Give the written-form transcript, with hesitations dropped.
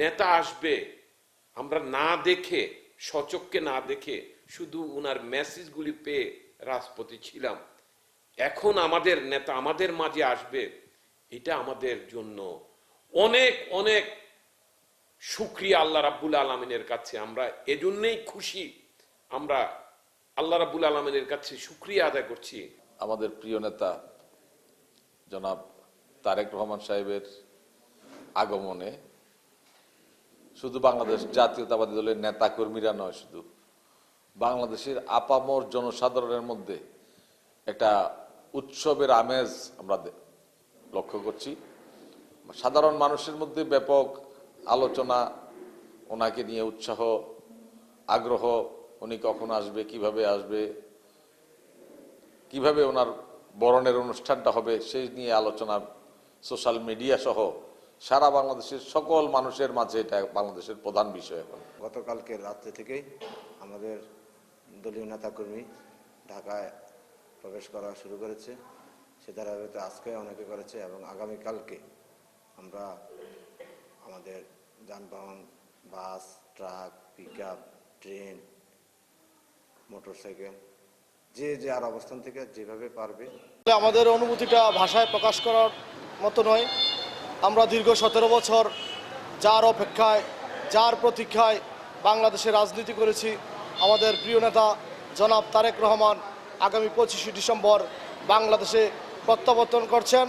নেতা আসবে আমরা না দেখে, সচক্ষে না দেখে শুধু উনার মেসেজগুলি পেয়ে রাজপথে ছিলাম। এখন আমাদের নেতা আমাদের মাঝে আসবে, এটা আমাদের জন্য অনেক অনেক শুকরিয়া আল্লাহ রাব্বুল আলামিনের কাছে। আমরা এজন্যই খুশি, আমরা আল্লাহ রাব্বুল আলামিনের কাছে শুকরিয়া আদায় করছি। আমাদের প্রিয় নেতা জনাব তারেক রহমান সাহেবের আগমনে শুধু বাংলাদেশ জাতীয়তাবাদী দলের নেতা কর্মীরা নয়, শুধু বাংলাদেশের আপামর জনসাধারণের মধ্যে একটা উৎসবের আমেজ আমরা লক্ষ্য করছি। সাধারণ মানুষের মধ্যে ব্যাপক আলোচনা, ওনাকে নিয়ে উৎসাহ, আগ্রহ, উনি কখন আসবে, কিভাবে ওনার বরণের অনুষ্ঠানটা হবে সেই নিয়ে আলোচনা সোশ্যাল মিডিয়া সহ সারা বাংলাদেশের সকল মানুষের মাঝে এটা বাংলাদেশের প্রধান বিষয়। এখন গতকালকে রাত্রে থেকেই আমাদের দলীয় নেতাকর্মী ঢাকায় প্রবেশ করা শুরু করেছে। সে ধারাবাহিকতা আজকে অনেকে করেছে এবং আগামীকালকে আমরা আমাদের যানবাহন, বাস, ট্রাক, পিকআপ, ট্রেন, মোটরসাইকেল, যে যার অবস্থান থেকে যেভাবে পারবে। আমাদের অনুভূতিটা ভাষায় প্রকাশ করার মতো নয়। আমরা দীর্ঘ 17 বছর যার অপেক্ষায়, যার প্রতীক্ষায় বাংলাদেশে রাজনীতি করেছি। আমাদের প্রিয় নেতা জনাব তারেক রহমান আগামী 25শে ডিসেম্বর বাংলাদেশে প্রত্যাবর্তন করছেন।